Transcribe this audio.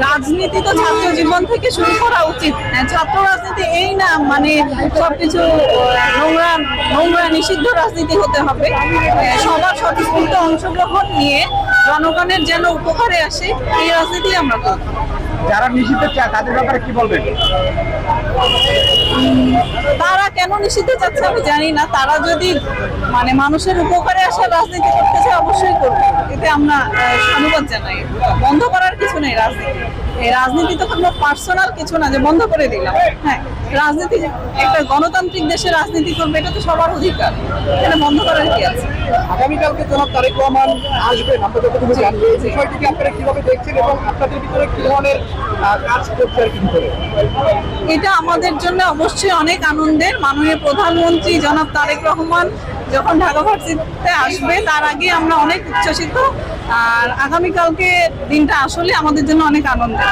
রাজনীতি তো ছাত্র জীবন থেকে শুরু করা উচিত। ছাত্র রাজনীতি এই না মানে সবকিছু নোংরা নোংরা নিষিদ্ধ রাজনীতি হতে হবে। সবার স্বতঃস্ফূর্ত অংশগ্রহণ নিয়ে জনগণের যেন উপকারে আসে এই রাজনীতি আমরা করব। যারা নিষিদ্ধ চায় তাদের ব্যাপারে কি বলবেন? তারা কেন নিষিদ্ধ চাচ্ছে আমি জানি না। তারা যদি মানে মানুষের উপকারে আসার রাজনীতি করতে চায় অবশ্যই করবে, এতে আমরা সাধুবাদ জানাই। বন্ধ করার কিছু নেই রাজনীতি। এই রাজনীতি তো কোনো পার্সোনাল কিছু না যে বন্ধ করে দিলাম। হ্যাঁ, রাজনীতি একটা গণতান্ত্রিক দেশে রাজনীতি করবে, এটা তো সবার অধিকার, এখানে বন্ধ করার কি আছে? আগামীকালকে জনাব তারেক রহমান আসবেন, আমরা যতটুকু জানি, এই বিষয়টিকে আপনারা কিভাবে দেখছেন এবং আপনাদের ভিতরে কি ধরনের কাজ করছে আর কি ভিতরে? এটা আমাদের জন্য অবশ্যই অনেক আনন্দের। মাননীয় প্রধানমন্ত্রী জনাব তারেক রহমান যখন ঢাকা ভার্সিটিতে আসবে তার আগে আমরা অনেক উচ্ছ্বসিত। আর আগামীকালকে দিনটা আসলে আমাদের জন্য অনেক আনন্দের।